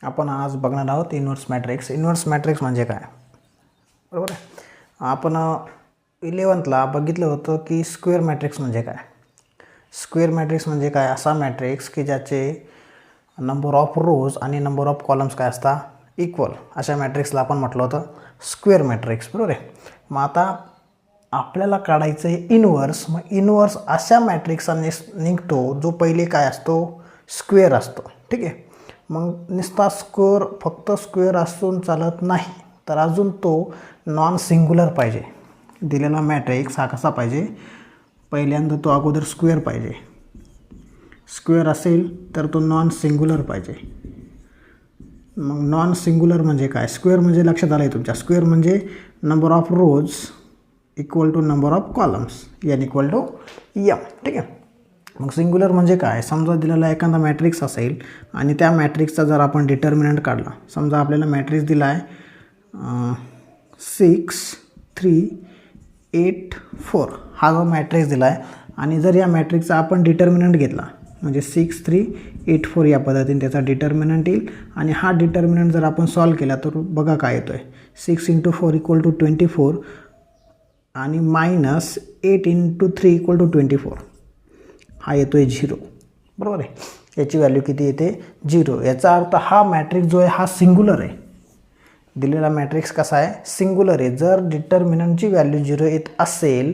आपण आज बघणार आहोत इन्व्हर्स मॅट्रिक्स. इन्व्हर्स मॅट्रिक्स म्हणजे काय, बरोबर आहे. आपण 11th बघितलं होतं की स्क्वेअर मॅट्रिक्स म्हणजे काय. स्क्वेअर मॅट्रिक्स म्हणजे काय, असा मॅट्रिक्स की ज्याचे नंबर ऑफ रोज आणि नंबर ऑफ कॉलम्स काय असतात इक्वल, अशा मॅट्रिक्सला आपण म्हटलं होतं स्क्वेअर मॅट्रिक्स, बरोबर आहे. मग आता आपल्याला काढायचं आहे इन्व्हर्स. मग इन्व्हर्स अशा मॅट्रिक्सचा निघतो जो पहिले काय असतो, स्क्वेअर असतो, ठीक आहे. मग नुसता स्क्वेअर, फक्त स्क्वेअर असून चालत नाही, तर अजून तो नॉन सिंग्युलर पाहिजे. दिलेला मॅट्रिक्स हा कसा पाहिजे, पहिल्यांदा तो अगोदर स्क्वेअर पाहिजे. स्क्वेअर असेल तर तो नॉन सिंग्युलर पाहिजे. मग नॉन सिंग्युलर म्हणजे काय, स्क्वेअर म्हणजे लक्षात आलं आहे तुमच्या, स्क्वेअर म्हणजे number of rows equal to number of columns n equal to m, ठीक आहे. मग सिंग्युलर म्हणजे काय, समजा दिलेला एखादा मॅट्रिक्स असेल आणि त्या मॅट्रिक्सचा जर आपण डिटर्मिनंट काढला, समजा आपल्याला मॅट्रिक्स दिला आहे 6 3 8 4, हा जो मॅट्रिक्स दिला आहे, आणि जर या मॅट्रिक्सचा आपण डिटर्मिनंट घेतला म्हणजे 6 3 8 4 या पद्धतीने त्याचा डिटर्मिनंट येईल. आणि हा डिटर्मिनंट जर आपण सॉल्व केला तर बघा काय येतो आहे, 6 × 4 इक्वल टू 24 आणि -8 × 3 इक्वल टू 24, हा येतो आहे 0, बरोबर आहे. याची व्हॅल्यू किती येते, 0. याचा अर्थ हा मॅट्रिक्स जो आहे हा सिंग्युलर आहे. दिलेला मॅट्रिक्स कसा आहे, सिंग्युलर आहे. जर डिटर्मिनंटची व्हॅल्यू 0 येत असेल,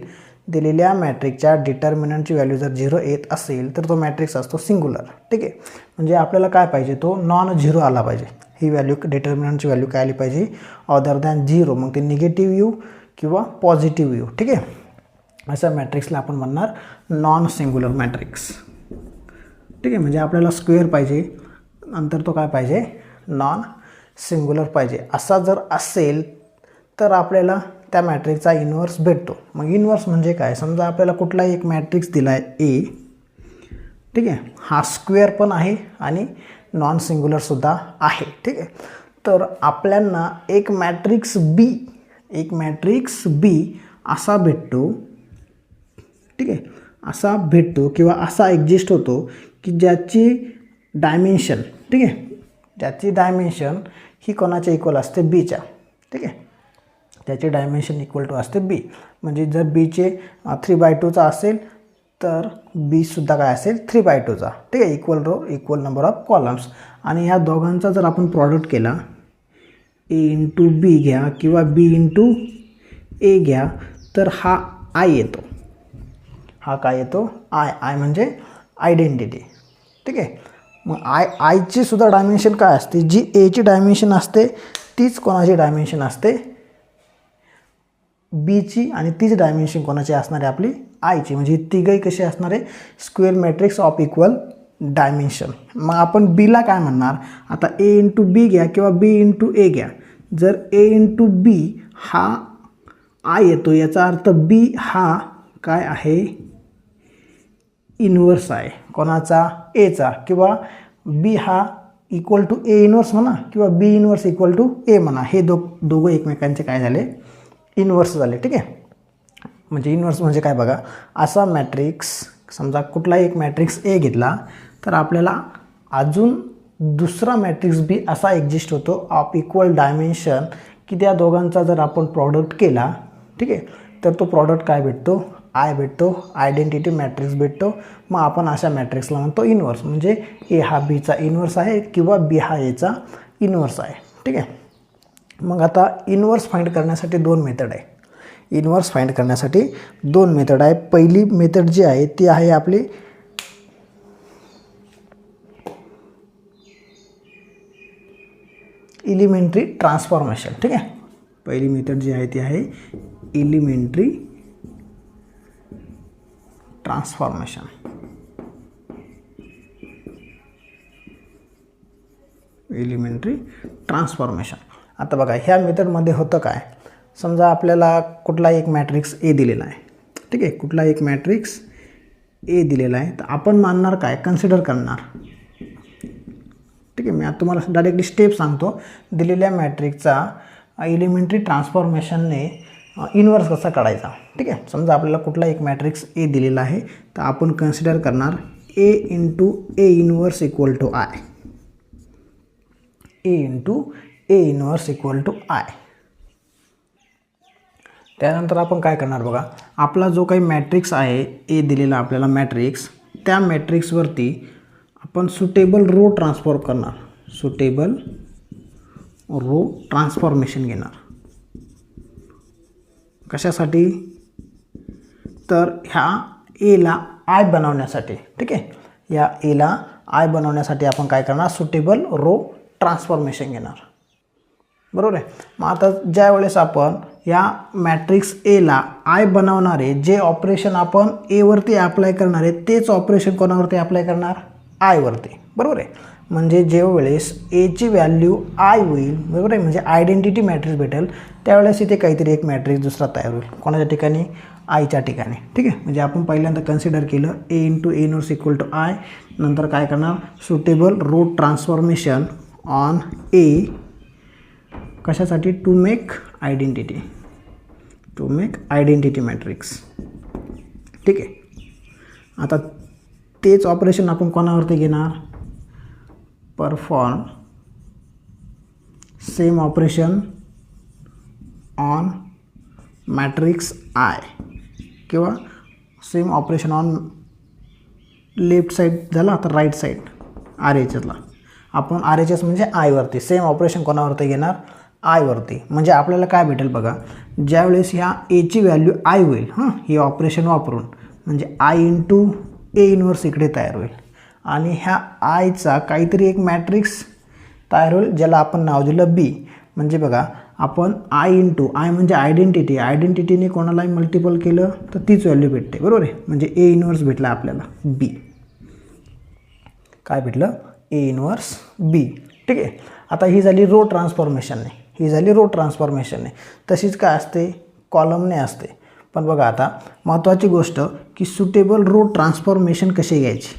दिलेल्या मॅट्रिक्सच्या डिटर्मिनंटची व्हॅल्यू जर 0 येत असेल तर तो मॅट्रिक्स असतो सिंग्युलर, ठीक आहे. म्हणजे आपल्याला काय पाहिजे, तो नॉन 0 आला पाहिजे. ही व्हॅल्यू डिटर्मिनंटची व्हॅल्यू काय आली पाहिजे, अदर दॅन 0. मग ते निगेटिव्ह येऊ किंवा पॉझिटिव्ह येऊ, ठीक आहे. अशा मॅट्रिक्सला आपण म्हणणार नॉन सिंग्युलर मॅट्रिक्स, ठीक आहे. म्हणजे आपल्याला स्क्वेअर पाहिजे, नंतर तो काय पाहिजे, नॉन सिंग्युलर पाहिजे. असा जर असेल तर आपल्याला त्या मॅट्रिक्सचा इन्व्हर्स भेटतो. मग इन्व्हर्स म्हणजे काय, समजा आपल्याला कुठलाही एक मॅट्रिक्स दिला आहे ए, ठीक आहे. हा स्क्वेअर पण आहे आणि नॉन सिंग्युलरसुद्धा आहे, ठीक आहे. तर आपल्याला एक मॅट्रिक्स बी असा भेटतो, ठीक आहे. असा भेटतो किंवा असा एक्झिस्ट होतो की ज्याची डायमेन्शन, ठीक आहे, ज्याची डायमेन्शन ही कोणाच्या इक्वल असते, बीच्या, ठीक आहे. त्याची डायमेन्शन इक्वल टू असते बी. म्हणजे जर बीचे 3/2चा असेल तर बीसुद्धा काय असेल, 3/2चा, ठीक आहे. Equal row equal number of columns. आणि ह्या दोघांचा जर आपण प्रॉडक्ट केला, ए इंटू बी घ्या किंवा बी इंटू ए घ्या, तर हा आय येतो. हा काय येतो, आय म्हणजे आयडेंटिटी, ठीक आहे. मग आयची सुद्धा डायमेन्शन काय असते, जी एची डायमेन्शन असते तीच कोणाची डायमेन्शन असते, बीची, आणि तीच डायमेन्शन कोणाची असणार आहे, आपली आयची. म्हणजे तिघही कशी असणार आहे, square matrix of equal dimension. मग आपण बीला काय म्हणणार, आता ए इंटू बी घ्या किंवा बी इंटू ए घ्या. जर ए इंटू बी हा आय येतो, याचा अर्थ बी हा काय आहे, इन्व्हर्स आहे कोणाचा, एचा, किंवा बी हा इक्वल टू ए इन्व्हर्स म्हणा किंवा बी इन्व्हर्स इक्वल टू ए म्हणा. हे दोघं एकमेकांचे काय झाले, इन्व्हर्स झाले, ठीक आहे. म्हणजे इन्व्हर्स म्हणजे काय बघा, असा मॅट्रिक्स, समजा कुठलाही एक मॅट्रिक्स ए घेतला तर आपल्याला अजून दुसरा मॅट्रिक्स बी असा एक्झिस्ट होतो ऑफ इक्वल डायमेन्शन की त्या दोघांचा जर आपण प्रॉडक्ट केला, ठीक आहे, तर तो प्रॉडक्ट काय भेटतो, आय भेटतो, आयडेंटिटी मॅट्रिक्स भेटतो. मग आपण अशा मॅट्रिक्सला म्हणतो इन्व्हर्स. म्हणजे ए हा बीचा इन्व्हर्स आहे किंवा बी हा एचा इन्व्हर्स आहे, ठीक आहे. मग आता इन्व्हर्स फाइंड करण्यासाठी दोन मेथड आहे. इन्व्हर्स फाइंड करण्यासाठी दोन मेथड आहे. पहिली मेथड जी आहे ती आहे आपली एलिमेंटरी ट्रान्सफॉर्मेशन, ठीक आहे. पहिली मेथड जी आहे ती आहे एलिमेंटरी ट्रान्सफॉर्मेशन. Elementary transformation. आता बघा, ह्या मेथडमध्ये होतं काय, समजा आपल्याला कुठला एक मॅट्रिक्स ए दिलेला आहे, ठीक आहे. कुठला एक मॅट्रिक्स ए दिलेला आहे, तर आपण मानणार काय, कन्सिडर करणार, ठीक आहे. मी आता तुम्हाला डायरेक्टली स्टेप सांगतो. दिलेल्या मॅट्रिक्सचा एलिमेंटरी ट्रान्सफॉर्मेशनने इन्व्हर्स कसा काढायचा, ठीक आहे. समजा आपल्याला कुठला एक मॅट्रिक्स ए दिलेला आहे, तर आपण कन्सिडर करणार A into A inverse equal to I, A into A inverse equal to I. त्यानंतर आपण काय करणार बघा, आपला जो काही मॅट्रिक्स आहे ए दिलेला आपल्याला मॅट्रिक्स, त्या मॅट्रिक्सवरती आपण सुटेबल रो ट्रान्सफॉर्म करणार. सुटेबल रो ट्रान्सफॉर्मेशन घेणार. कशासाठी? तर ह्या एला आय बनवण्यासाठी. ठीक आहे, या एला आय बनवण्यासाठी आपण काय करणार, सुटेबल रो ट्रान्सफॉर्मेशन घेणार. बरोबर आहे. मग आता ज्या वेळेस आपण या मॅट्रिक्स एला आय बनवणारे जे ऑपरेशन आपण एवरती अप्लाय करणार आहे तेच ऑपरेशन कोणावरती अप्लाय करणार, आयवरती. बरोबर आहे. म्हणजे जेव्हा वेळेस एची व्हॅल्यू आय होईल, बरोबर आहे, म्हणजे आयडेंटिटी मॅट्रिक्स भेटेल, त्यावेळेस इथे काहीतरी एक मॅट्रिक्स दुसरा तयार होईल. कोणाच्या ठिकाणी, आयच्या ठिकाणी. ठीक आहे, म्हणजे आपण पहिल्यांदा कन्सिडर केलं A into A inverse equal to I. नंतर काय करणार, suitable row transformation on A. कशासाठी? To make identity. To make identity matrix. ठीक आहे. आता तेच ऑपरेशन आपण कोणावरती घेणार, perform same operation on matrix I, किंवा same operation on left side झाला. आता राईट साईड आर एच एसला आपण आर एच एस म्हणजे आयवरती सेम ऑपरेशन कोणावरती घेणार, आयवरती. म्हणजे आपल्याला काय भेटेल बघा, ज्यावेळेस ह्या एची व्हॅल्यू आय होईल, हे ऑपरेशन वापरून, म्हणजे आय इंटू ए इनवर्स इकडे तयार होईल आणि ह्या आयचा काहीतरी एक मॅट्रिक्स तयार होईल ज्याला आपण नाव दिलं बी. म्हणजे बघा, आपण आय इंटू आय म्हणजे आयडेंटिटी, आयडेंटिटीने कोणालाही मल्टिपल केलं तर तीच व्हॅल्यू भेटते. बरोबर आहे. म्हणजे ए इनवर्स भेटला आपल्याला बी. काय भेटलं, ए इनवर्स बी. ठीक आहे. आता ही झाली रो ट्रान्सफॉर्मेशनने, ही झाली रो ट्रान्सफॉर्मेशनने. तशीच काय असते, कॉलमने असते. पण बघा आता महत्त्वाची गोष्ट की सुटेबल रो ट्रान्सफॉर्मेशन कसे घ्यायची,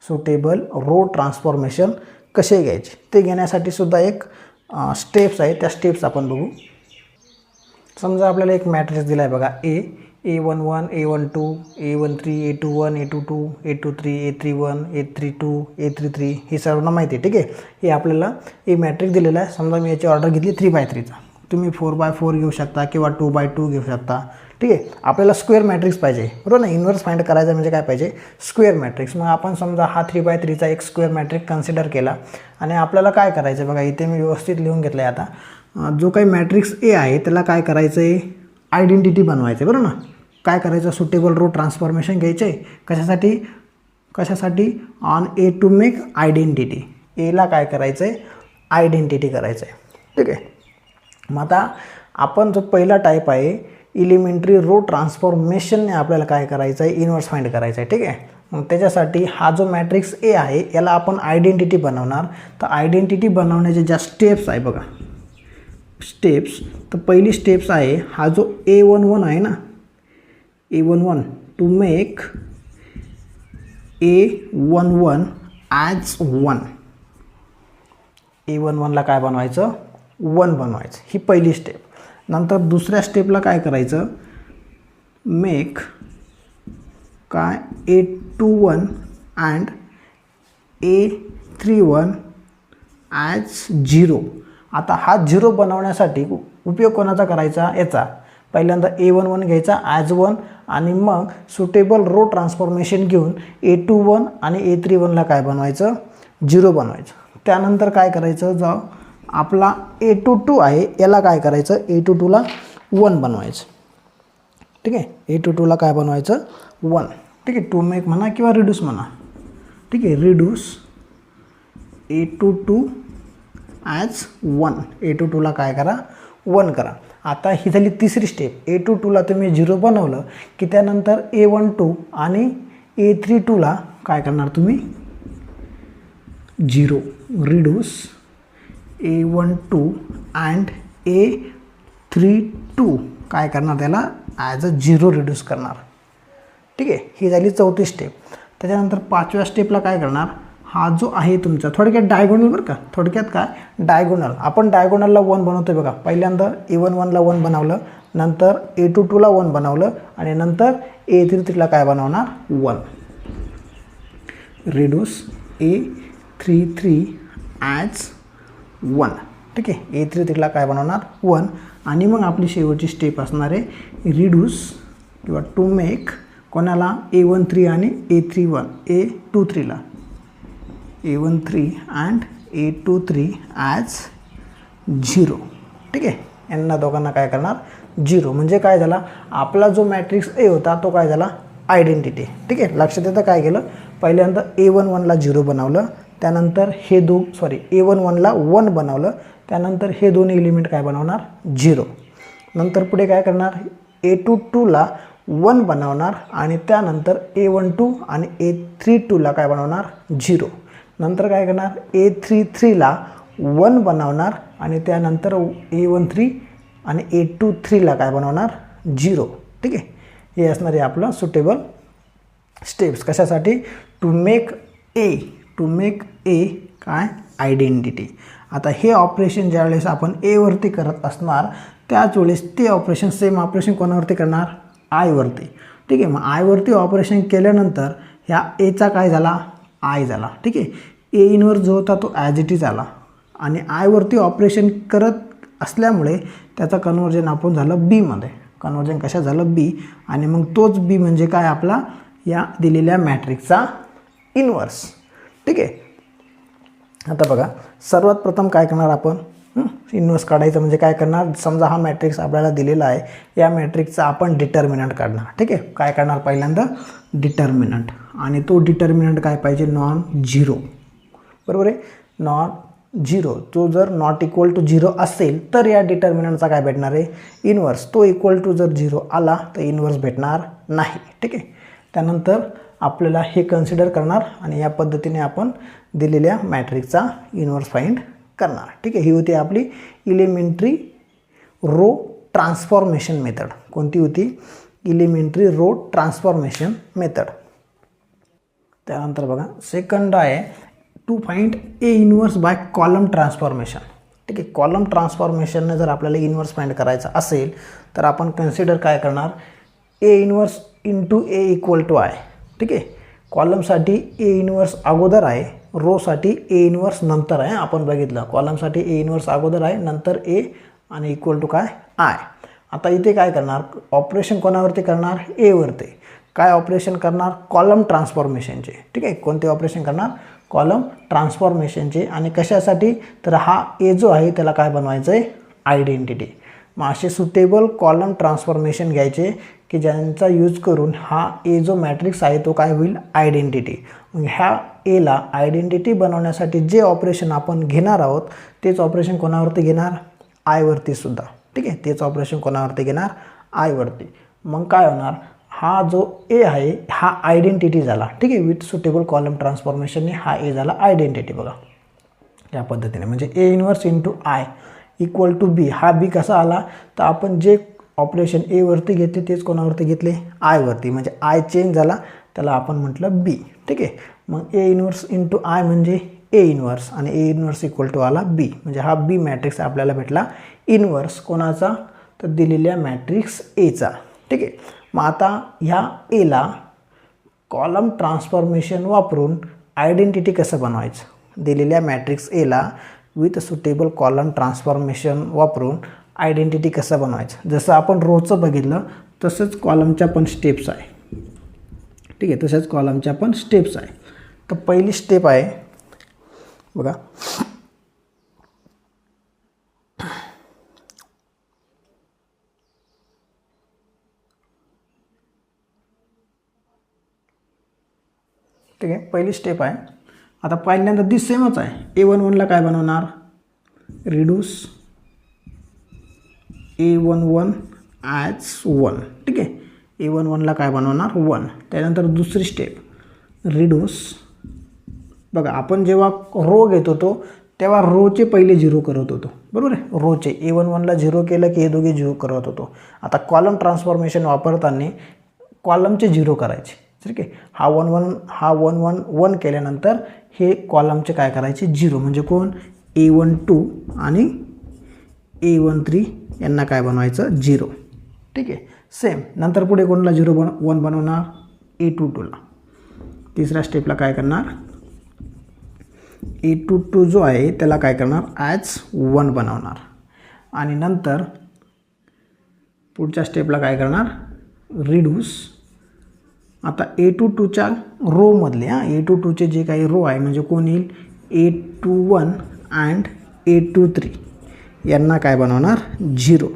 सुटेबल रो ट्रान्सफॉर्मेशन कसे घ्यायचे ते घेण्यासाठी सुद्धा एक स्टेप्स आहे. त्या स्टेप्स आपण बघू. समजा आपल्याला एक मॅट्रिक्स दिला आहे बघा, A11, A12, A13, A21, A22, A23, A31, A32, A33, हे सर्वांना माहिती आहे. ठीक आहे. हे आपल्याला हे मॅट्रिक्स दिलेलं आहे. समजा मी याची ऑर्डर घेतली 3x3चा, तुम्ही 4x4 घेऊ शकता किंवा 2x2 घेऊ शकता. ठीक आहे. आपल्याला स्क्वेअर मॅट्रिक्स पाहिजे, बरोबर ना. इन्व्हर्स फाइंड करायचं म्हणजे काय पाहिजे, स्क्वेअर मॅट्रिक्स. मग आपण समजा हा 3x3चा एक स्क्वेअर मॅट्रिक्स कन्सिडर केला आणि आपल्याला काय करायचं बघा, इथे मी व्यवस्थित लिहून घेतलं आहे. आता जो काही मॅट्रिक्स ए आहे त्याला काय करायचं आहे, आयडेंटिटी बनवायचं आहे, बरोबर ना. काय करायचं, सुटेबल रो ट्रान्सफॉर्मेशन घ्यायचं आहे. कशासाठी, कशासाठी, on A to make identity. एला काय करायचं आहे, आयडेंटिटी करायचं आहे. ठीक आहे. मग आता आपण जो पहिला टाईप आहे इलिमेंटरी रो ट्रान्सफॉर्मेशनने आपल्याला काय करायचं आहे, इन्व्हर्स फाइंड करायचं आहे. ठीक आहे. मग त्याच्यासाठी हा जो मॅट्रिक्स ए आहे याला आपण आयडेंटिटी बनवणार. तर आयडेंटिटी बनवण्याच्या ज्या स्टेप्स आहे बघा, स्टेप्स, तर पहिली स्टेप्स आहे हा जो A11 आहे ना, A11 to make A11 as 1. A11ला काय बनवायचं, 1 बनवायचं. ही पहिली स्टेप. नंतर दुसऱ्या स्टेपला काय करायचं, मेक काय A21 अँड A31 ॲज 0. आता हा 0 बनवण्यासाठी उपयोग कोणाचा करायचा, याचा. पहिल्यांदा A11 घ्यायचा ॲज 1 आणि मग सुटेबल रो ट्रान्सफॉर्मेशन घेऊन A21 आणि A31ला काय बनवायचं, 0 बनवायचं. त्यानंतर काय करायचं, जो आपला A22 आहे याला काय करायचं, A22ला 1 बनवायचं. ठीक आहे. A22ला काय बनवायचं, 1. ठीक आहे. टू मेक म्हणा किंवा रिड्यूस म्हणा. ठीक आहे. Reduce A22 as 1. A22ला काय करा, 1 करा. आता ही झाली तिसरी स्टेप. A22ला तुम्ही 0 बनवलं की त्यानंतर A12 आणि A32ला काय करणार तुम्ही, 0. रिड्यूस A12 अँड A32 काय करणार, त्याला ॲज अ 0 रिड्यूस करणार. ठीक आहे. ही झाली चौथी स्टेप. त्याच्यानंतर पाचव्या स्टेपला काय करणार, हा जो आहे तुमचा थोडक्यात डायगोनल, बरं का. थोडक्यात काय, डायगोनल. आपण डायगोनलला 1 बनवतो बघा. पहिल्यांदा A11ला 1 बनवलं, नंतर A22ला 1 बनवलं आणि नंतर A33ला काय बनवणार, 1. Reduce A33 as 1. ठीक आहे, A33ला काय बनवणार 1. आणि मग आपली शेवटची स्टेप असणार आहे रिड्यूस किंवा टू मेक कोणाला A13 आणि A23ला A13 अँड A23 ॲज 0. ठीक आहे, यांना दोघांना काय करणार 0. म्हणजे काय झाला, आपला जो मॅट्रिक्स ए होता तो काय झाला आयडेंटिटी. ठीक आहे, लक्षात येतं काय केलं, पहिल्यांदा A11ला 0 बनवलं, त्यानंतर हे A11ला 1 बनवलं, त्यानंतर हे दोन्ही एलिमेंट काय बनवणार 0. नंतर पुढे काय करणार A22ला 1 बनवणार आणि त्यानंतर A12 आणि A32ला काय बनवणार 0. नंतर काय करणार A33ला 1 बनवणार आणि त्यानंतर A13 आणि A23ला काय बनवणार 0. ठीक आहे, हे असणार आहे आपलं सुटेबल स्टेप्स कशासाठी टू मेक ए काय आयडेंटिटी. आता हे ऑपरेशन ज्यावेळेस आपण एवरती करत असणार त्याच वेळेस ते ऑपरेशन सेम ऑपरेशन कोणावरती करणार आयवरती. ठीक आहे, मग आयवरती ऑपरेशन केल्यानंतर ह्या एचा काय झाला आय झाला. ठीक आहे, ए इनवर जो होता तो ॲज इट इज आला आणि आयवरती ऑपरेशन करत असल्यामुळे त्याचा कन्वर्जन आपण झालं बीमध्ये. कन्वर्जन कशा झालं बी, आणि मग तोच बी म्हणजे काय आपला या दिलेल्या मॅट्रिक्सचा इन्व्हर्स. ठीक आहे, आता बघा सर्वात प्रथम काय करणार आपण इन्व्हर्स काढायचं म्हणजे काय करणार, समजा हा मॅट्रिक्स आपल्याला दिलेला आहे, या मॅट्रिक्सचा आपण डिटर्मिनंट काढणार. ठीक आहे, काय करणार पहिल्यांदा डिटर्मिनंट, आणि तो डिटर्मिनंट काय पाहिजे नॉन झिरो. बरोबर आहे, नॉन झिरो. तो जर नॉट इक्वल टू 0 असेल तर या डिटर्मिनंटचा काय भेटणार आहे इन्व्हर्स. तो इक्वल टू जर 0 आला तर इन्व्हर्स भेटणार नाही. ठीक आहे, त्यानंतर आपल्याला हे कन्सिडर करणार आणि या पद्धतीने आपण दिलेल्या मॅट्रिक्सचा इन्व्हर्स फाइंड करणार. ठीक आहे, ही होती आपली इलिमेंटरी रो ट्रान्सफॉर्मेशन मेथड. कोणती होती इलिमेंटरी रो ट्रान्सफॉर्मेशन मेथड. त्यानंतर बघा सेकंड आहे to find A inverse by column transformation. ठीक आहे, कॉलम ट्रान्सफॉर्मेशनने जर आपल्याला इन्व्हर्स फाइंड करायचं असेल तर आपण कन्सिडर काय करणार A inverse into A equal to I. ठीक आहे, कॉलमसाठी ए इन्व्हर्स अगोदर आहे, रोसाठी ए इन्व्हर्स नंतर आहे. आपण बघितलं कॉलमसाठी ए इन्व्हर्स अगोदर आहे, नंतर ए आणि इक्वल टू काय आय. आता इथे काय करणार ऑपरेशन कोणावरती करणार एवरती. काय ऑपरेशन करणार कॉलम ट्रान्सफॉर्मेशनचे. ठीक आहे, कोणते ऑपरेशन करणार कॉलम ट्रान्सफॉर्मेशनचे. आणि कशासाठी तर हा ए जो आहे त्याला काय बनवायचं आहे आयडेंटिटी. मग असे सुटेबल कॉलम ट्रान्सफॉर्मेशन घ्यायचे की ज्यांचा यूज करून हा ए जो मॅट्रिक्स आहे तो काय होईल आयडेंटिटी. मग ह्या एला आयडेंटिटी बनवण्यासाठी जे ऑपरेशन आपण घेणार आहोत तेच ऑपरेशन कोणावरती घेणार आयवरती सुद्धा. ठीक आहे, तेच ऑपरेशन कोणावरती घेणार आयवरती. मग काय होणार हा जो ए आहे हा आयडेंटिटी झाला. ठीक आहे, विथ सुटेबल कॉलम ट्रान्सफॉर्मेशनने हा ए झाला आयडेंटिटी. बघा या पद्धतीने म्हणजे A inverse into I equal to B. हा बी कसा आला तर आपण जे ऑपरेशन एवरती घेतले तेच कोणावरती घेतले आयवरती, म्हणजे आय चेंज झाला त्याला आपण म्हटलं बी. ठीक आहे, मग ए इन्व्हर्स इंटू आय म्हणजे ए इन्व्हर्स आणि ए इन्व्हर्स इक्वल टू आला बी. म्हणजे हा बी मॅट्रिक्स आपल्याला भेटला इन्व्हर्स कोणाचा तर दिलेल्या मॅट्रिक्स एचा. ठीक आहे, मग आता ह्या एला कॉलम ट्रान्सफॉर्मेशन वापरून आयडेंटिटी कसं बनवायचं दिलेल्या मॅट्रिक्स एला विथ सुटेबल कॉलम ट्रान्सफॉर्मेशन वापरून आयडेंटिटी कसं बनवायचं. जसं आपण रोजचं बघितलं तसंच कॉलमच्या पण स्टेप्स आहे. ठीक आहे, तसंच कॉलमच्या पण स्टेप्स आहे. तर पहिली स्टेप आहे बघा ठीक आहे, पहिली स्टेप आहे. आता पहिल्यांदा दी सेमच आहे. A11ला काय बनवणार रिड्यूस A11 ॲज 1. ठीक आहे, A11ला काय बनवणार 1. त्यानंतर दुसरी स्टेप रिड्यूस. बघा आपण जेव्हा रो घेत होतो तेव्हा रोचे पहिले 0 करत होतो. बरोबर आहे, रोचे A11ला 0 केलं की हे दोघे 0 करत होतो. आता कॉलम ट्रान्सफॉर्मेशन वापरताना कॉलमचे 0 करायचे. ठीक आहे, हा 1 केल्यानंतर हे कॉलमचे काय करायचे 0. म्हणजे कोण A12 आणि A13 यांना काय बनवायचं 0. ठीक आहे, सेम नंतर पुढे कोणला 1 बनवणार A22ला. तिसऱ्या स्टेपला काय करणार A22 जो आहे त्याला काय करणार ॲज 1 बनवणार आणि नंतर पुढच्या स्टेपला काय करणार रिड्यूस. आता A22च्या रोमधले A22चे जे काही रो आहे म्हणजे कोण येईल A21 अँड A23 यांना काय बनवणार 0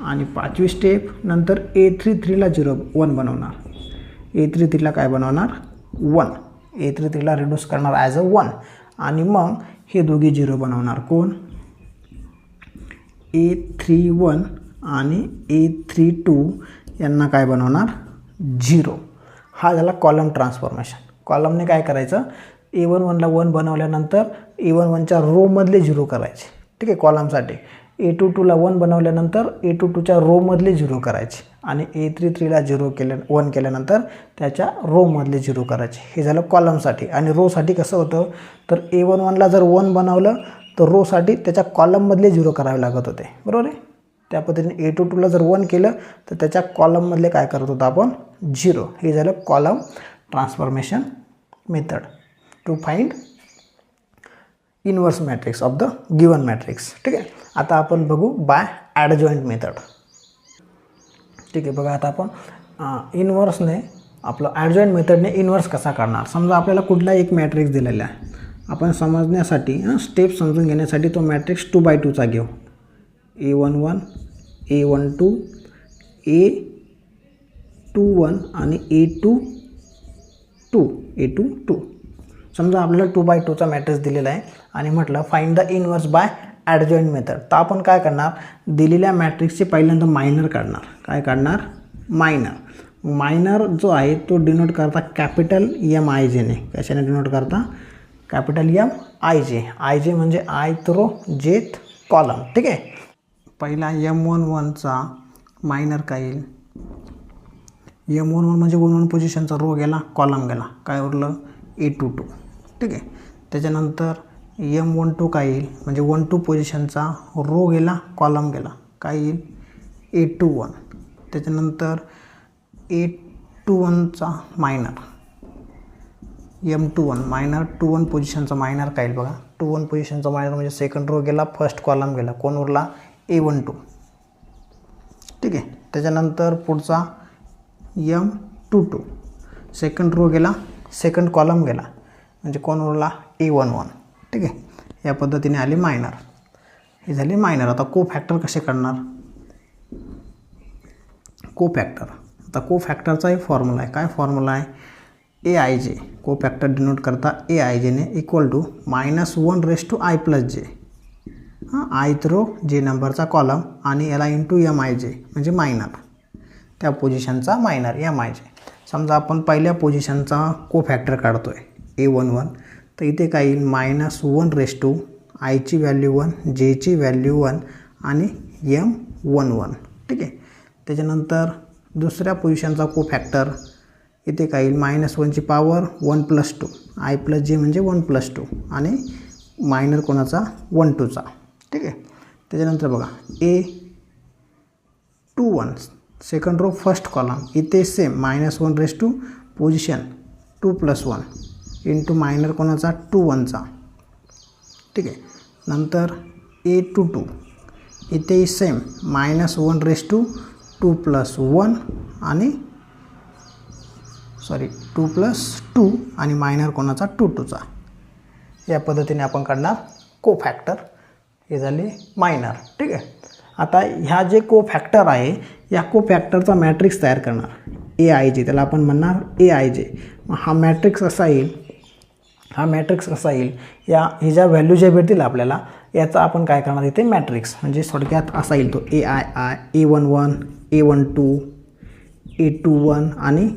आणि 5वी स्टेप नंतर A33ला 1 बनवणार. A33ला काय बनवणार 1. A33ला रिड्यूस करणार ॲज अ 1 आणि मग हे दोघे 0 बनवणार कोण A31 आणि A32 यांना काय बनवणार 0. हा झाला कॉलम ट्रान्सफॉर्मेशन. कॉलमने काय करायचं A11ला 1 बनवल्यानंतर A11च्या रोमधले 0 करायचे. ठीक आहे कॉलमसाठी. A22ला 1 बनवल्यानंतर A22च्या रोमधले 0 करायचे आणि A33ला 1 केल्यानंतर त्याच्या रोमधले 0 करायचे. हे झालं कॉलमसाठी. आणि रोसाठी कसं होतं तर A11ला जर 1 बनवलं तर रोसाठी त्याच्या कॉलममधले 0 करावे लागत होते बरोबर आहे. त्या पद्धतीने A22ला जर 1 केलं तर त्याच्या कॉलममधले काय करत होतो आपण 0. हे झालं column transformation method to find inverse matrix of the given matrix. ठीक आहे. आता आपण बघू बाय ॲडजॉईंट मेथड. ठीक आहे. बघा आता आपण इन्व्हर्सने आपलं ॲडजॉईंट मेथडने इन्व्हर्स कसा काढणार. समजा आपल्याला कुठला एक मॅट्रिक्स दिलेला आहे. आपण समजण्यासाठी स्टेप समजून घेण्यासाठी तो मॅट्रिक्स 2x2चा घेऊ. A11 A12 A21 आणि A22 समजा आपल्याला 2x2चा मॅट्रिक्स दिलेला आहे आणि म्हटलं find the inverse by adjoint method. तर आपण काय करणार दिलेल्या मॅट्रिक्सचे पहिल्यांदा मायनर काढणार. काय काढणार मायनर जो आहे तो डिनोट करता कॅपिटल MIJ ने. कशाने डिनोट करता कॅपिटल MIJ. IJ म्हणजे आयथ रो जेथ कॉलम. ठीक आहे. पहिला M11चा मायनर काय येईल M11 म्हणजे 1 पोझिशनचा रो गेला कॉलम गेला काय उरलं A22. ठीक आहे. त्याच्यानंतर M12 काय येईल म्हणजे 1 पोझिशनचा रो गेला कॉलम गेला काय येईल A21. त्याच्यानंतर A21चा मायनर M21 मायनर 2 पोझिशनचा मायनर काय येईल बघा 2 पोझिशनचा मायनर म्हणजे सेकंड रो गेला फर्स्ट कॉलम गेला कोण उरला A12. ठीक आहे. त्याच्यानंतर पुढचा M22 सेकंड रो गेला सेकंड कॉलम गेला म्हणजे कोण उरला A11. ठीक आहे. या पद्धतीने आले मायनर. हे झाले मायनर. आता को फॅक्टर कसे करणार को फॅक्टर. आता को फॅक्टरचा एक फॉर्म्युला आहे. काय फॉर्म्युला आहे AIJ. को फॅक्टर डिनोट करता AIJ ने equal to -1/i+j. Ith row J नंबरचा कॉलम आणि याला इंटू MIJ म्हणजे मायनर त्या पोझिशनचा मायनर MIJ. समजा आपण पहिल्या पोझिशनचा को फॅक्टर काढतो आहे A11 तर इथे काय येईल -1/i ची व्हॅल्यू 1 j ची व्हॅल्यू 1 आणि M11. ठीक आहे. त्याच्यानंतर दुसऱ्या पोझिशनचा को फॅक्टर इथे काय येईल -1 ची पॉवर 1+2 i+j म्हणजे 1+2 आणि मायनर कोणाचा 1 2चा. ठीक आहे. त्याच्यानंतर बघा A21 second row first column इथे सेम -1/2 पोझिशन 2+1 इंटू मायनर कोणाचा 2 1चा. ठीक आहे. नंतर A22 इथे सेम -1/2 2+1 आणि 2+2 आणि मायनर कोणाचा 2 2चा. या पद्धतीने आपण काढणार को फॅक्टर. हे झाले मायनर. ठीक आहे. आता ह्या जे को फॅक्टर आहे या को फॅक्टरचा मॅट्रिक्स तयार करणार AIJ. त्याला आपण म्हणणार AIJ. हा मॅट्रिक्स कसा येईल या हे ज्या व्हॅल्यू ज्या भेटतील आपल्याला याचा आपण काय करणार इथे मॅट्रिक्स म्हणजे थोडक्यात असा येईल तो A11 A12 A21 आणि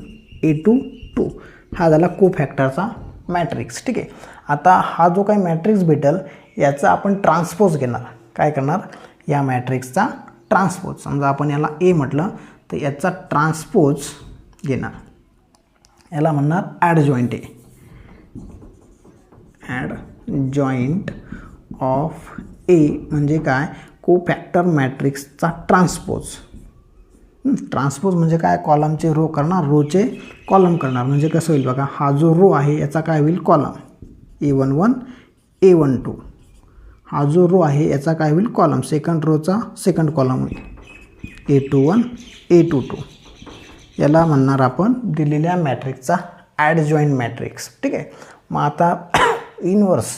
A22. हा झाला को फॅक्टरचा मॅट्रिक्स. ठीक आहे. आता हा जो काही मॅट्रिक्स भेटेल याचा आपण ट्रान्सपोज घेणार. काय करणार या मॅट्रिक्सचा ट्रान्सपोज. समजा आपण याला A म्हटलं तर याचा ट्रान्सपोज घेणार. याला म्हणणार adjoint A. Adjoint of A म्हणजे काय को फॅक्टर मॅट्रिक्सचा ट्रान्सपोज. ट्रान्सपोज म्हणजे काय कॉलमचे रो करणार रोचे कॉलम करणार. म्हणजे कसं होईल बघा हा जो रो आहे याचा काय होईल कॉलम A11 A12 हा जो रो आहे याचा काय होईल column, second Rochak second column होईल A21 A22. याला म्हणणार आपण दिलेल्या मॅट्रिक्सचा ॲडजॉईंट मॅट्रिक्स. ठीक आहे. मग आता इनवर्स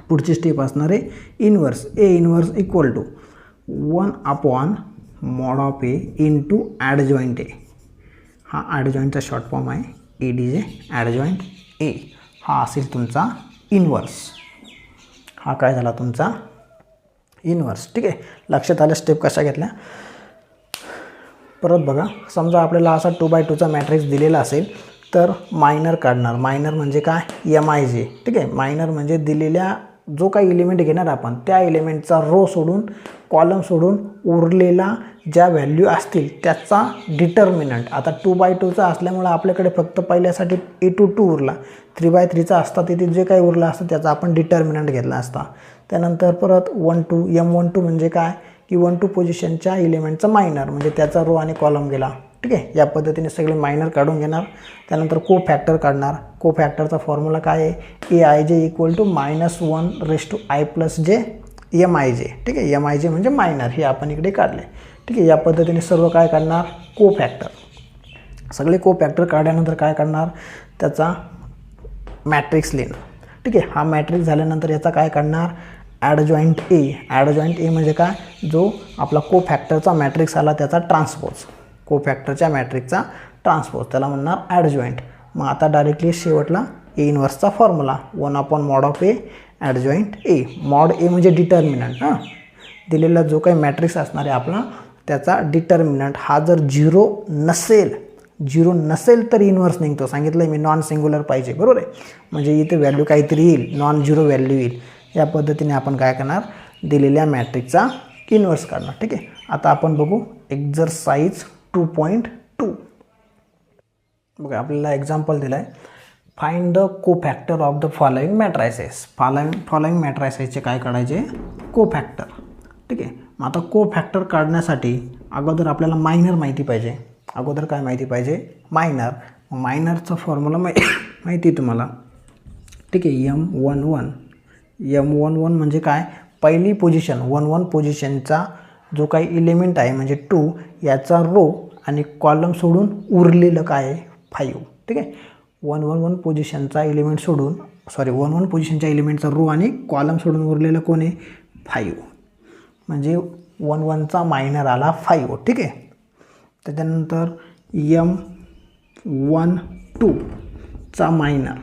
पुढची स्टेप असणार आहे inverse. A inverse equal to 1 mod of A into adjoint A. हा ॲडजॉईंटचा शॉर्ट फॉर्म आहे ADJ ॲडजॉईंट ए. हा असेल तुमचा इनवर्स. हा काय झाला तुमचा इनवर्स. ठीक आहे. लक्षात आलं स्टेप कशा घेतल्या. परत बघा, समजा आपल्याला असा 2x2चा मॅट्रिक्स दिलेला असेल तर मायनर काढणार. मायनर म्हणजे काय MIJ. ठीक आहे. मायनर म्हणजे दिलेल्या जो काही एलिमेंट घेणार आपण त्या एलिमेंटचा रो सोडून कॉलम सोडून उरलेला ज्या व्हॅल्यू असतील त्याचा डिटर्मिनंट. आता 2x2चा असल्यामुळे आपल्याकडे फक्त पहिल्यासाठी A22 उरला. 3x3चा असता तिथे जे काही उरला असतं त्याचा आपण डिटर्मिनंट घेतला असता. त्यानंतर परत 1-2 M12 म्हणजे काय की 1-2 पोझिशनच्या एलिमेंटचा मायनर म्हणजे त्याचा रो आणि कॉलम गेला. ठीक आहे. या पद्धतीने सगळे मायनर काढून घेणार. त्यानंतर को फॅक्टर काढणार. को फॅक्टरचा फॉर्म्युला काय आहे AIJ equal to -1/i+j MIJ. ठीक आहे. MIJ म्हणजे मायनर हे आपण इकडे काढले. ठीक आहे. या पद्धतीने सर्व काय काढणार को फॅक्टर. सगळे को फॅक्टर काढल्यानंतर काय काढणार त्याचा मॅट्रिक्स लिहिणार. ठीक आहे. हा मॅट्रिक्स झाल्यानंतर याचा काय काढणार ॲडजॉईंट ए. ॲडजॉईंट ए म्हणजे काय जो आपला को फॅक्टरचा मॅट्रिक्स आला त्याचा ट्रान्सपोज. को फॅक्टरच्या मॅट्रिक्सचा ट्रान्सपोज त्याला म्हणणार ॲडजॉईंट. मग आता डायरेक्टली शेवटला ए इनवर्सचा formula 1 mod of A adjoint A. Mod A म्हणजे डिटर्मिनंट. हां दिलेला जो काही मॅट्रिक्स असणार आहे आपला त्याचा डिटर्मिनंट हा जर झिरो नसेल तर इनवर्स निघतो. सांगितलं मी नॉन सिंग्युलर पाहिजे. बरोबर आहे. म्हणजे इथे व्हॅल्यू काहीतरी येईल नॉन झिरो व्हॅल्यू येईल. या पद्धतीने आपण काय करणार दिलेल्या मॅट्रिक्सचा इनवर्स काढणार. ठीक आहे. आता आपण बघू एक्झरसाइज 2.2. बघा आपल्याला एक्झाम्पल दिलं आहे find the cofactor of the following matrices. Following मॅट्रायसेसचे काय काढायचे को फॅक्टर. ठीक आहे. मग आता को फॅक्टर काढण्यासाठी अगोदर आपल्याला मायनर माहिती पाहिजे. अगोदर काय माहिती पाहिजे मायनर. मायनरचा फॉर्म्युला माहिती आहे तुम्हाला. ठीक आहे. M11 म्हणजे काय पहिली पोझिशन 1 पोझिशनचा जो काही एलिमेंट आहे म्हणजे 2 याचा रो आणि कॉलम सोडून उरलेलं काय आहे 5. ठीक आहे. 1 पोझिशनचा एलिमेंट सोडून 1 पोझिशनच्या एलिमेंटचा रो आणि कॉलम सोडून उरलेलं कोण आहे 5. म्हणजे 1चा मायनर आला 5. ठीक आहे. त्याच्यानंतर M12चा मायनर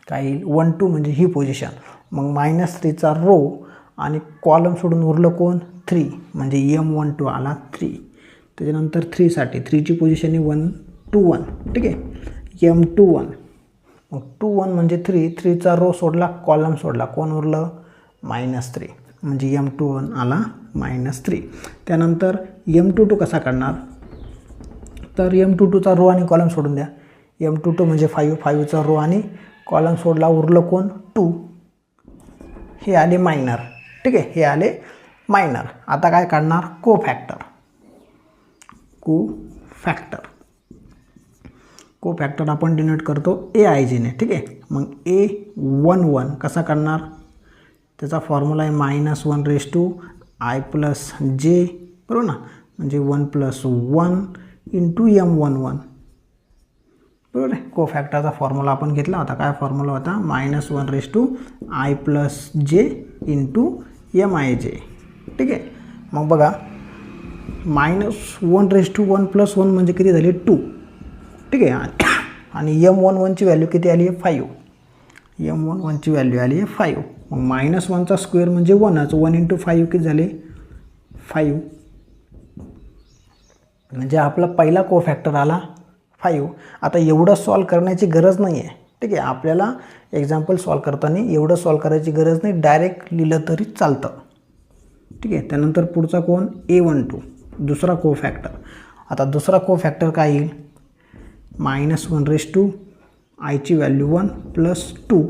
काय येईल 1-2 म्हणजे ही पोझिशन. मग -3चा रो आणि कॉलम सोडून उरलं कोण 3 म्हणजे M12 आला 3. त्याच्यानंतर 3साठी 3ची पोझिशन आहे 1-2-1. ठीक आहे. M21 मग 2-1 म्हणजे 3चा रो सोडला कॉलम सोडला कोण उरलं -3 म्हणजे M21 आला -3. त्यानंतर M22 कसा काढणार तर M22चा रो आणि कॉलम सोडून द्या. M22 म्हणजे 5चा रो आणि कॉलम सोडला उरलं कोण 2 हे आले मायनर. ठीक आहे. हे आले मायनर. आता काय काढणार को फॅक्टर. को फॅक्टर आपण डिनोट करतो AIJ ने. ठीक आहे. मग A11 कसा काढणार त्याचा फॉर्म्युला आहे -1/i+j. बरोबर ना. म्हणजे 1+1 इंटू M11. बरोबर आहे. को फॅक्टरचा फॉर्म्युला आपण घेतला होता. काय फॉर्म्युला होता -1/i+j इंटू MIJ. ठीक आहे. मग बघा -1/1+1 म्हणजे किती झाली 2. ठीक आहे. आणि M11ची व्हॅल्यू किती आली आहे 5. M11ची व्हॅल्यू आली आहे 5. मग -1चा स्क्वेअर म्हणजे 1च. 1 इंटू 5 किती झाले 5. म्हणजे आपला पहिला को फॅक्टर आला 5. आता एवढं सॉल्व करण्याची गरज नाही आहे. ठीक आहे. आपल्याला एक्झाम्पल सॉल्व करताना एवढं सॉल्व करायची गरज नाही. डायरेक्ट लिहिलं तरी चालतं. ठीक आहे. त्यानंतर पुढचा कोण A12 दुसरा को फॅक्टर. आता दुसरा को फॅक्टर काय येईल -1/iची व्हॅल्यू 1 + 2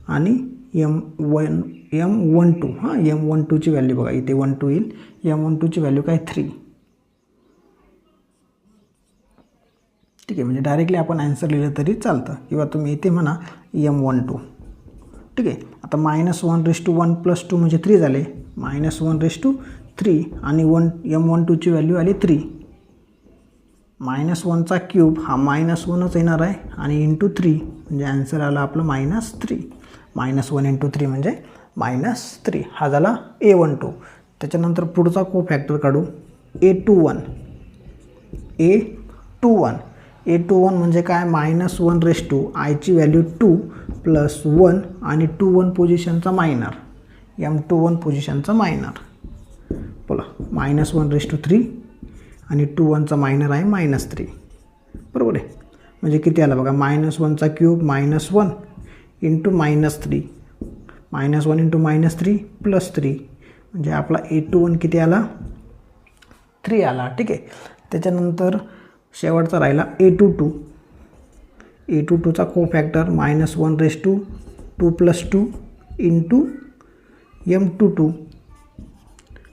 आणि M12 हां M12ची व्हॅल्यू बघा इथे 1-2 येईल. M12ची व्हॅल्यू काय 3. ठीक आहे. म्हणजे डायरेक्टली आपण आन्सर लिहिलं तरी चालतं किंवा तुम्ही इथे म्हणा M12. ठीक आहे. आता -1/1 + 2 म्हणजे 3 झाले, -1/3 आणि M12ची व्हॅल्यू आली 3. -1चा क्यूब हा -1च येणार आहे आणि इंटू 3 म्हणजे आन्सर आला आपलं -3. -1 × 3 म्हणजे -3. हा झाला A12. त्याच्यानंतर पुढचा कोफॅक्टर काढू A21. A21 म्हणजे काय, -1/i ची व्हॅल्यू 2 + 1 आणि 1 पोझिशनचा मायनर, M21 पोझिशनचा मायनर. बोला -1/3 आणि 1चा मायनर आहे -3. बरोबर आहे. म्हणजे किती आला बघा, -1चा क्यूब -1 × -3, -1 × -3 + 3 म्हणजे आपला A21 किती आला, 3 आला. ठीक आहे. त्याच्यानंतर शेवटचा राहिला A22. A22चा कोफॅक्टर -1/2 2 + 2 into M22.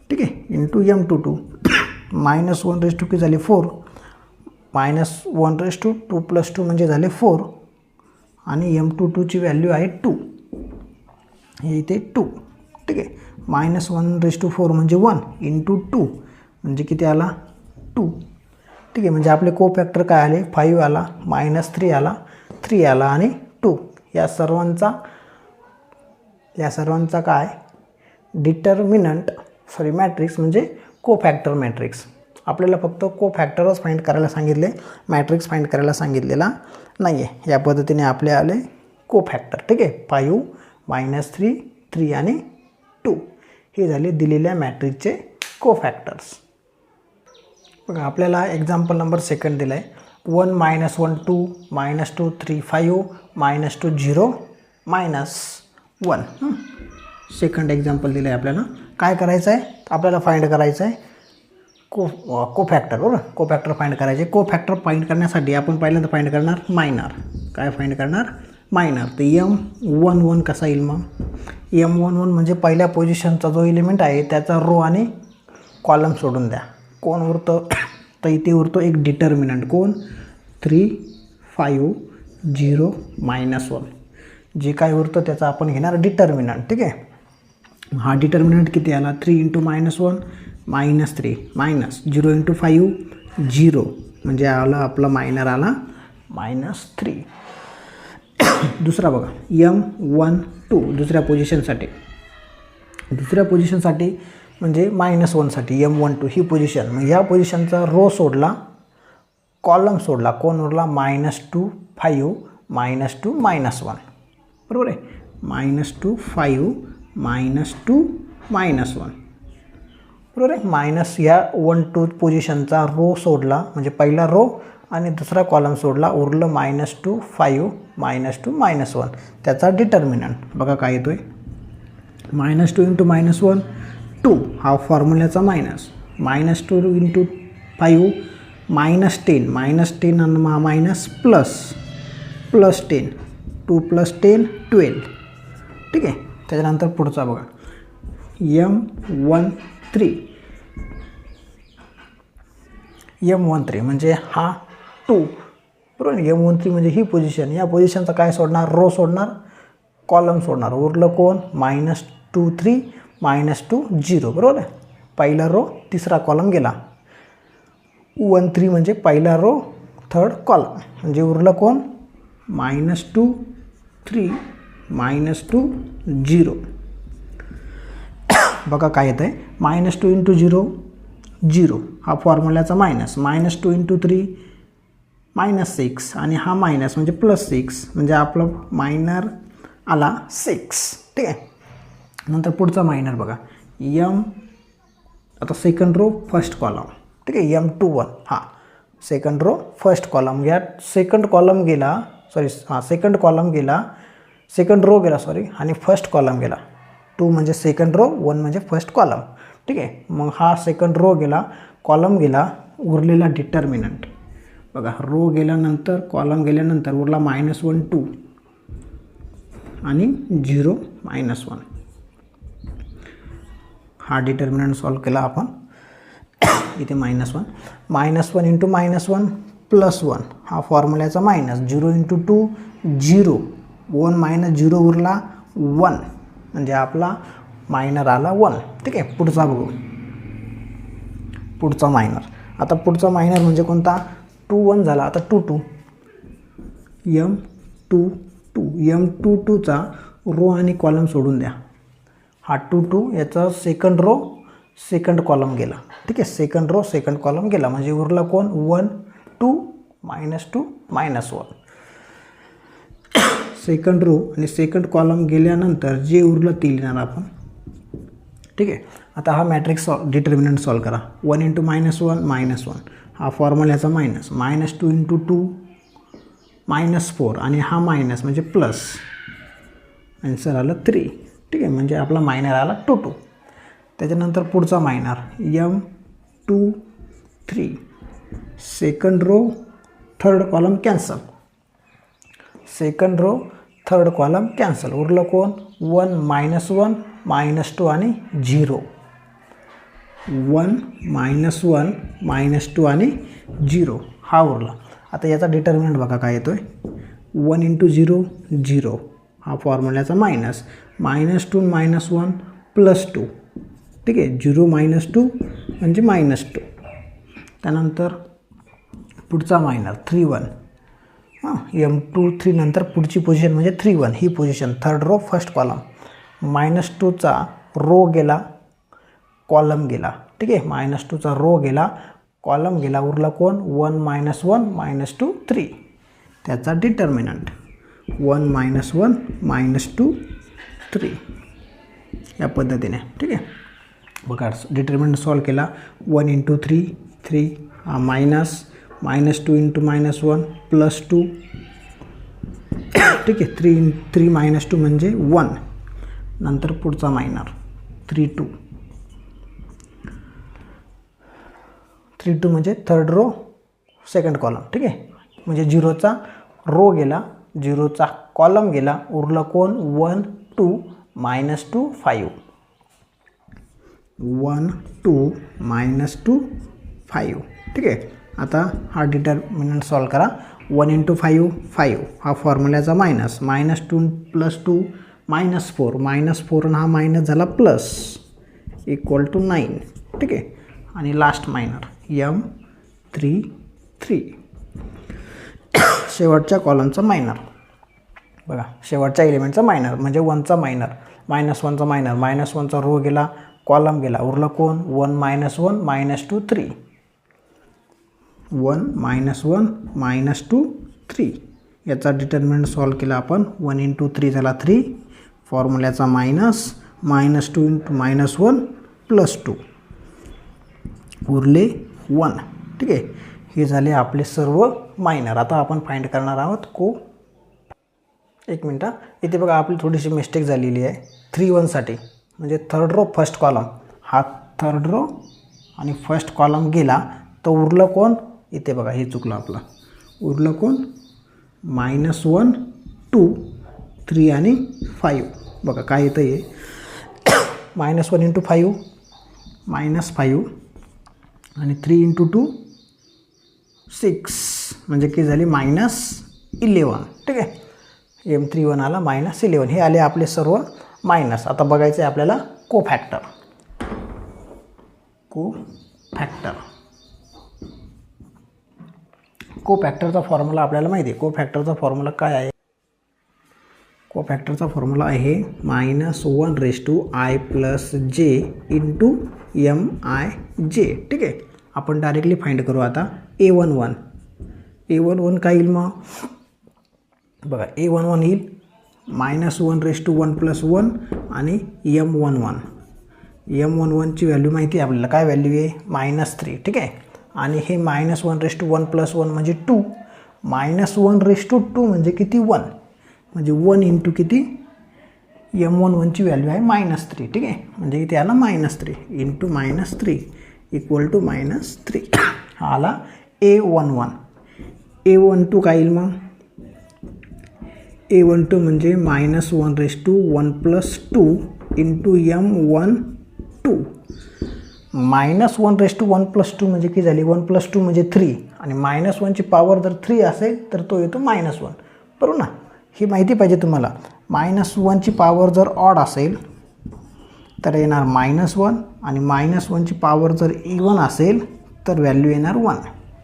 ठीक आहे, इंटू M22. -1/2 किती झाले 4, -1/2 2 + 2 म्हणजे झाले 4 आणि M22ची व्हॅल्यू आहे 2. हे इथे 2. ठीक आहे. -1/4 म्हणजे 1 इंटू 2 म्हणजे किती आला 2. ठीक आहे. म्हणजे आपले कोफॅक्टर काय आले, 5 आला, -3 आला, 3 आला आणि 2. या सर्वांचा काय मॅट्रिक्स म्हणजे कोफॅक्टर मॅट्रिक्स. आपल्याला फक्त कोफॅक्टरच फाइंड करायला सांगितले, मॅट्रिक्स फाइंड करायला सांगितलेला नाही आहे. या पद्धतीने आपले आले कोफॅक्टर. ठीक आहे. 5 -3 3 आणि 2 हे झाले दिलेल्या मॅट्रिक्सचे कोफॅक्टर्स. बघा आपल्याला एक्झाम्पल नंबर 2 दिला आहे. 1 -1 2 -2 3 5 -2 0 -1. सेकंड एक्झाम्पल दिलं आहे. आपल्याला काय करायचं आहे, आपल्याला फाइंड करायचं आहे कोफॅक्टर. बरोबर, कोफॅक्टर फाइंड करायचे. कोफॅक्टर फाइंड करण्यासाठी आपण पहिल्यांदा फाइंड करणार मायनर. काय फाइंड करणार, मायनर. तर M11 कसा येईल मग, M11 म्हणजे पहिल्या पोझिशनचा जो एलिमेंट आहे त्याचा रो आणि कॉलम सोडून द्या. कोण उरतं, तर इथे उरतो एक डिटर्मिनंट. कोण, 3 5 0 -1. जे काय उरतं त्याचा आपण घेणार डिटर्मिनंट. ठीक आहे. हा डिटर्मिनंट किती आला, 3 × -1 -3 -0 × 5 0 म्हणजे आला आपला मायनर आला -3. दुसरा बघा M12 दुसऱ्या पोझिशनसाठी म्हणजे -1 साठी M12 ही पोझिशन. मग ह्या पोझिशनचा रो सोडला, कॉलम सोडला, कोण उरला -2 5 -2 -1. बरोबर आहे. -2 5 -2 -1. बरोबर आहे. ह्या 1 2 पोझिशनचा रो सोडला म्हणजे पहिला रो आणि दुसरा कॉलम सोडला, उरलं -2 5 -2 -1. त्याचा डिटर्मिनंट बघा काय येतोय, -2 × -1 2 हा फॉर्म्युल्याचा मायनस, -2 × 5 -10 -10 आणि मायनस +10 2 + 10 12. ठीक आहे. त्याच्यानंतर पुढचा बघा M13 म्हणजे हा 2. बरोबर. M13 म्हणजे ही पोझिशन. या पोझिशनचा काय सोडणार, रो सोडणार, कॉलम सोडणार, उरलं कोण -2 3 -2 0. बरोबर आहे. पहिला रो तिसरा कॉलम गेला. 1 3 म्हणजे पहिला रो थर्ड कॉलम म्हणजे उरलं कोण -2 3 -2 0. बघा काय येतं आहे, -2 × 0 0 हा फॉर्म्युल्याचा मायनस, -2 × 3 -6 आणि हा मायनस म्हणजे +6 म्हणजे आपलं मायनर आला 6. ठीक आहे. नंतर पुढचा मायनर बघा आता सेकंड रो फर्स्ट कॉलम. ठीक आहे. M21 हा सेकंड रो फर्स्ट कॉलम घ्या. सेकंड रो गेला आणि फर्स्ट कॉलम गेला. 2 म्हणजे सेकंड रो, 1 म्हणजे फर्स्ट कॉलम. ठीक आहे. मग हा सेकंड रो गेला, कॉलम गेला, उरलेला डिटर्मिनंट बघा. रो गेल्यानंतर कॉलम गेल्यानंतर उरला -1 2 आणि 0 -1. हा डिटर्मिनंट सॉल्व केला आपण. इथे -1 × -1 +1 हा फॉर्म्युल्याचा मायनस, 0 × 2 0 1 - 0 उरला, 1 म्हणजे आपला मायनर आला 1. ठीक आहे, पुढचा बघू. पुढचा मायनर. आता पुढचा मायनर म्हणजे कोणता? 2 1 झाला. आता 2 2 M22चा रो आणि कॉलम सोडून द्या. हा 2 2 याचा सेकंड रो सेकंड कॉलम गेला. ठीक आहे, सेकंड रो सेकंड कॉलम गेला म्हणजे उरला कोण? 1 2 -2 -1. सेकंड रो आणि सेकंड कॉलम गेल्यानंतर जे उरलं ते लिहिणार आपण. ठीक आहे, आता हा मॅट्रिक्स डिटर्मिनंट सॉल्व करा. 1 × -1 -1 हा फॉर्म्युल्याचा मायनस. -2 × 2 -4 आणि हा मायनस म्हणजे प्लस. आन्सर आलं 3. ठीक आहे, म्हणजे आपला मायनर आला 2 2. त्याच्यानंतर पुढचा minor M23 second row third column cancel. Second row third column cancel. उरलं कोण? 1 -1 -2 आणि 0. 1 -1 -2 आणि 0 हा उरला. आता याचा डिटर्मिनंट बघा काय येतो आहे. 1 × 0 0 हा फॉर्म्युल्याचा मायनस. -2 -1 +2. ठीक आहे, 0 -2 म्हणजे -2. त्यानंतर पुढचा मायनर 3 1. M23 नंतर पुढची पोझिशन म्हणजे 3 1 ही position. Third row first column. -2चा रो गेला कॉलम गेला. ठीक आहे, -2चा रो गेला कॉलम गेला. उरला कोण? 1 -1 -2 3. त्याचा डिटर्मिनंट 1 -1 -2 3 या पद्धतीने. ठीक आहे, बघा डिटर्मिनंट सॉल्व केला. 1 × 3 3 मायनस -2 × -1 +2. ठीक आहे, 3 -2 म्हणजे 1. नंतर पुढचा मायनर 3 2 म्हणजे थर्ड रो सेकंड कॉलम. ठीक आहे, म्हणजे 0चा रो गेला 0चा कॉलम गेला. उरलं कोण? 1 2 -2 5. 1 2 -2 5. ठीक आहे, आता हा डिटर्मिनंट सॉल्व करा. 1 × 5 5 हा फॉर्म्युल्याचा मायनस. -2 +2 -4 -4 आणि हा मायनस झाला प्लस = 9. ठीक आहे, आणि लास्ट मायनर M33 शेवटच्या कॉलमचा मायनर. बघा शेवटच्या एलिमेंटचा मायनर म्हणजे 1चा मायनर. -1चा मायनर. -1चा रो गेला कॉलम गेला. उरलं कोण? 1 -1 -2 3. 1 -1 -2 3 याचा डिटर्मिनंट सॉल्व केला आपण. 1 × 3 झाला 3. फॉर्म्युल्याचा मायनस. -2 × -1 +2 उरले 1. ठीक आहे, हे झाले आपले सर्व मायनर. आता आपण फाइंड करणार आहोत एक मिनटं. इथे बघा आपली थोडीशी मिस्टेक झालेली आहे. 3 1 साठी म्हणजे थर्ड रो फर्स्ट कॉलम. हा थर्ड रो आणि फर्स्ट कॉलम गेला तर उरलं कोण? इथे बघा हे चुकलं आपलं. उरलं कोण? -1 2 3 आणि 5. बघा काय येतं आहे. -1 × 5 -5 आणि 3 × 2 6 म्हणजे किती झाली? -11. ठीक आहे, M31 आला -11. हे आले आपले सर्व मायनस. आता बघायचं आहे आपल्याला कोफॅक्टर. कोफॅक्टरचा फॉर्म्युला आपल्याला माहिती आहे. कोफॅक्टरचा फॉर्म्युला काय आहे? कोफॅक्टरचा फॉर्म्युला आहे -1/i + j × mij. ठीक आहे, आपण डायरेक्टली फाइंड करू आता. A11 काय येईल मग? बघा A11 येईल -1/1 + 1 आणि M11ची व्हॅल्यू माहिती आहे आपल्याला. काय व्हॅल्यू आहे? -3. ठीक आहे, आणि हे -1/1 + 1 म्हणजे 2. -1/2 म्हणजे किती? 1. म्हणजे 1 × किती? M11ची व्हॅल्यू आहे -3. ठीक आहे, म्हणजे इथे आला -3 × -3 = -3. हा आला A11. A12 काय येईल मग? A12 म्हणजे -1/1 + 2 × M12. -1/1 + 2 म्हणजे किती झाली? 1 + 2 म्हणजे 3 आणि -1ची पॉवर जर 3 असेल तर तो येतो -1. बरोबर ना? ही माहिती पाहिजे तुम्हाला. -1ची पॉवर जर ऑड असेल तर येणार -1 आणि -1ची पॉवर जर इवन असेल तर व्हॅल्यू येणार 1.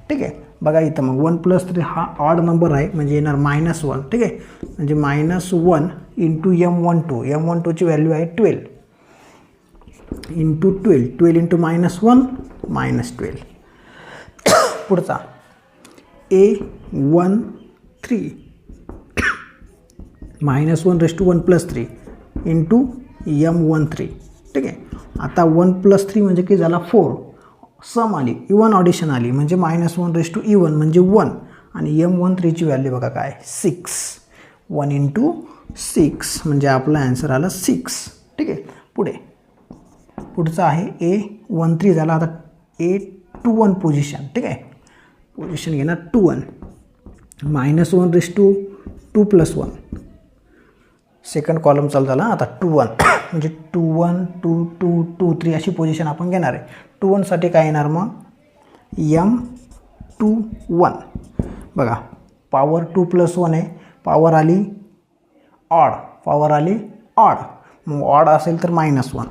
ठीक आहे, बघा इथं मग 1 + 3 हा ऑड नंबर आहे म्हणजे येणार -1. ठीक आहे, म्हणजे -1 इंटू M12ची व्हॅल्यू आहे 12 इंटू 12 इंटू -1 -12. पुढचा A13 -1 + 3 इंटू M13. ठीक आहे, आता 1 + 3 म्हणजे की झाला 4, सम आली, इवन ऑडिशन आली म्हणजे -1 इवन म्हणजे 1 आणि M13ची व्हॅल्यू बघा काय 6. 1 इंटू 6 म्हणजे आपला आन्सर आला 6. ठीक आहे, पुढचा आहे A13 झाला. आता A21 पोझिशन. ठीक आहे, पोझिशन घेणार 21 -1 2 + 1 सेकंड कॉलम चालू झाला. आता 21 म्हणजे 21 2 2 2 3 अशी पोझिशन आपण घेणार आहे. 21साठी काय येणार मग M21. बघा पॉवर 2 + 1 आहे, पॉवर आली ऑड, मग ऑड असेल तर -1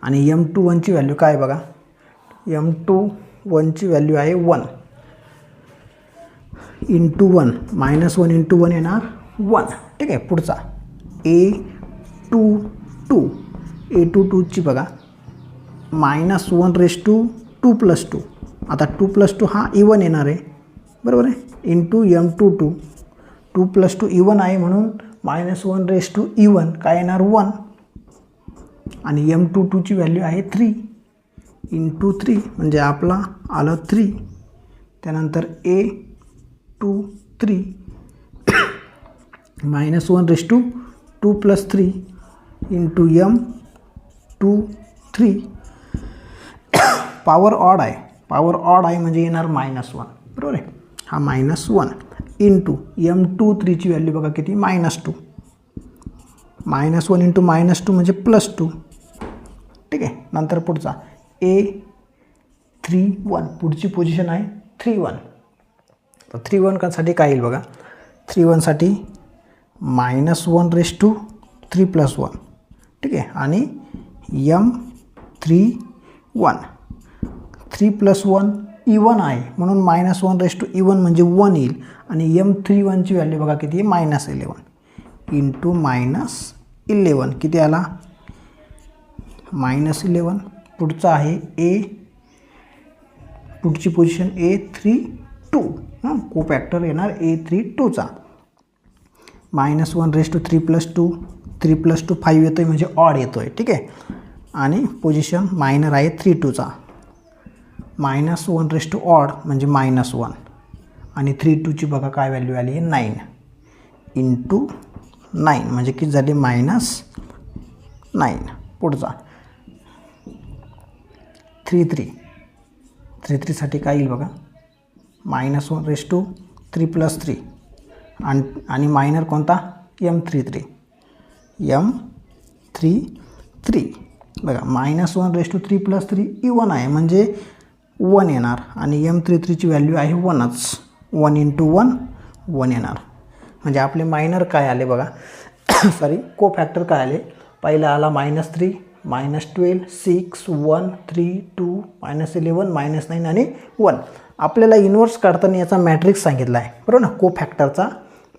आणि M21ची व्हॅल्यू काय बघा, M21ची व्हॅल्यू आहे 1 इंटू 1 -1 इंटू 1 येणार 1. ठीक आहे, पुढचा A22ची बघा -1 2 + 2. आता 2 + 2 हा इवन येणार आहे बरोबर आहे इंटू M22. 2 + 2 इवन आहे म्हणून -1 इवन काय येणार 1 आणि M22ची व्हॅल्यू आहे 3 इंटू 3 म्हणजे आपला आलं 3. त्यानंतर A23 -1 2 + 3 into M23. Power odd आहे म्हणजे येणार -1 बरोबर आहे, हा -1 इंटू M23ची व्हॅल्यू बघा किती -2. -1 इंटू -2 म्हणजे +2. ठीक आहे, नंतर पुढचा A31 पुढची पोझिशन आहे 31. तर 31साठी काय येईल बघा, 31साठी -1 3 + 1. ठीक आहे, आणि M31 3 + 1 इवन आहे म्हणून -1 इवन म्हणजे 1 येईल आणि M31ची व्हॅल्यू बघा किती आहे -11 इंटू -11 किती आला -11. पुढचा आहे पुढची पोझिशन A32. कोफॅक्टर येणार A32चा -1 3 + 2 3 + 2 5 येतो आहे म्हणजे ऑड येतो आहे. ठीक आहे, आणि पोझिशन मायनर आहे 32चा -1 ऑड म्हणजे -1 आणि 32ची बघा काय व्हॅल्यू आली आहे 9 इंटू 9 म्हणजे किती झाली -9. पुढचा 33साठी काय येईल बघा -1 3 + 3 आणि मायनर कोणता M33 बघा -1 3 + 3 इवन आहे म्हणजे 1 येणार आणि M33ची व्हॅल्यू आहे 1च 1 इंटू 1 येणार म्हणजे आपले मायनर काय आले बघा सॉरी कोफॅक्टर काय आले. पहिला आला -3 -12 6 1 3 2 -11 -9 आणि 1. आपल्याला इन्व्हर्स काढताना याचा मॅट्रिक्स सांगितला आहे बरोबर ना, कोफॅक्टरचा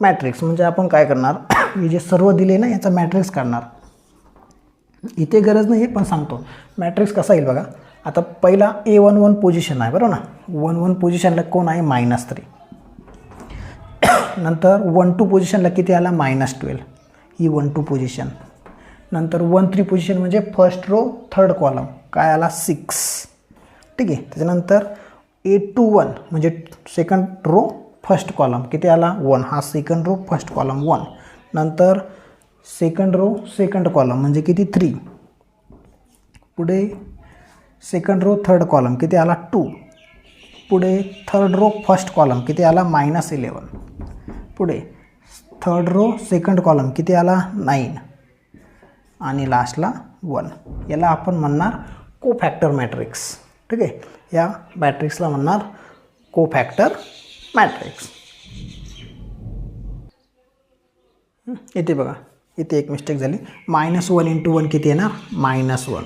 मॅट्रिक्स म्हणजे आपण काय करणार हे जे सर्व दिले ना याचा मॅट्रिक्स काढणार. इथे गरज नाही आहे पण सांगतो मॅट्रिक्स कसा येईल बघा. आता पहिला A11 पोझिशन आहे बरोबर ना, 1 पोझिशनला कोण आहे -3. नंतर 1 2 पोझिशनला किती आला -12 ही 1 2 पोझिशन. नंतर 1 3 पोझिशन म्हणजे फर्स्ट रो थर्ड कॉलम काय आला 6. ठीक आहे, त्याच्यानंतर A21 म्हणजे सेकंड रो फर्स्ट कॉलम किती आला 1 हा सेकंड रो फर्स्ट कॉलम 1. नंतर सेकंड रो सेकंड कॉलम म्हणजे किती 3. पुढे सेकंड रो थर्ड कॉलम किती आला 2. पुढे थर्ड रो फर्स्ट कॉलम किती आला -11. पुढे थर्ड रो सेकंड कॉलम किती आला 9 आणि लास्टला 1. याला आपण म्हणणार कोफॅक्टर मॅट्रिक्स. ठीक आहे, या मॅट्रिक्सला म्हणणार कोफॅक्टर मॅट्रिक्स. इथे बघा, इथे एक मिस्टेक झाली. -1 × 1 किती येणार? -1.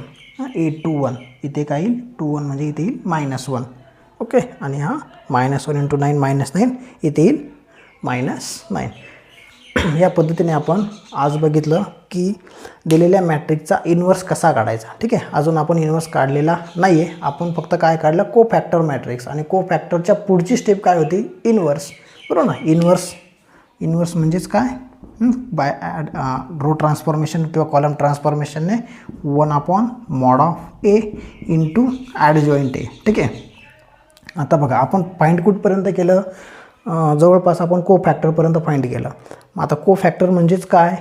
8 to 1 इथे काय येईल? 2 1 म्हणजे इथे येईल -1. ओके. आणि हा -1 × 9 -9 इथे येईल -9. या पद्धतीने आपण आज बघितलं की दिलेल्या मॅट्रिक्सचा इन्व्हर्स कसा काढायचा. ठीक आहे. अजून आपण इन्व्हर्स काढलेला नाही आहे. आपण फक्त काय काढलं? कोफॅक्टर मॅट्रिक्स. आणि कोफॅक्टरच्या पुढची स्टेप काय होती? इन्व्हर्स. बरोबर ना? इन्व्हर्स म्हणजेच काय? बाय रो ट्रान्सफॉर्मेशन किंवा कॉलम ट्रान्सफॉर्मेशनने 1/mod of A × adjoint A. ठीक आहे. आता बघा, आपण फाइंड कुठपर्यंत केलं? जवळपास आपण कोफॅक्टरपर्यंत फाइंड केलं. मग आता कोफॅक्टर म्हणजेच काय?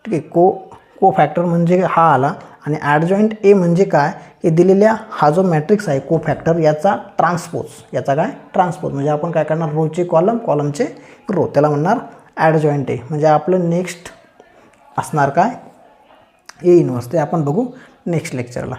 ठीक आहे. कोफॅक्टर म्हणजे हा आला. आणि ॲडजॉइंट ए म्हणजे काय? हे दिलेल्या हा जो मॅट्रिक्स आहे कोफॅक्टर याचा ट्रान्सपोज. याचा काय? ट्रान्सपोज. म्हणजे आपण काय करणार? रोचे कॉलम, कॉलमचे रो, त्याला म्हणणार ॲडजॉइंट ए. म्हणजे आपलं नेक्स्ट असणार काय? ए इन्व्हर्स. ते आपण बघू नेक्स्ट लेक्चरला.